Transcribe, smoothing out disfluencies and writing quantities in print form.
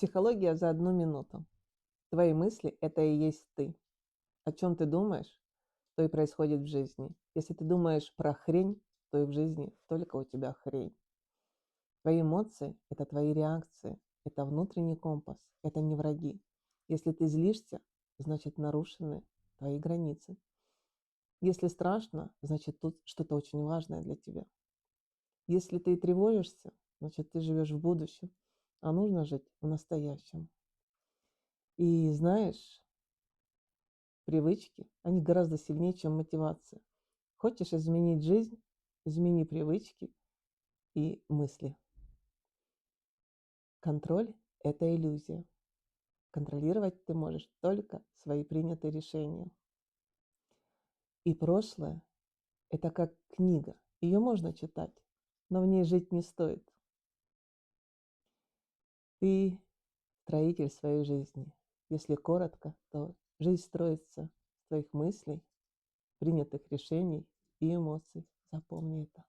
Психология за 1 минуту. Твои мысли– это и есть ты. О чем ты думаешь, то и происходит в жизни. Если ты думаешь про хрень, то и в жизни только у тебя хрень. Твои эмоции– это твои реакции, это внутренний компас, это не враги. Если ты злишься, значит нарушены твои границы. Если страшно, значит тут что-то очень важное для тебя. Если ты тревожишься, значит ты живешь в будущем, а нужно жить в настоящем. И знаешь, привычки, они гораздо сильнее, чем мотивация. Хочешь изменить жизнь, измени привычки и мысли. Контроль– это иллюзия. Контролировать ты можешь только свои принятые решения. И прошлое– это как книга. Ее можно читать, но в ней жить не стоит. Ты строитель своей жизни. Если коротко, то жизнь строится с твоих мыслей, принятых решений и эмоций. Запомни это.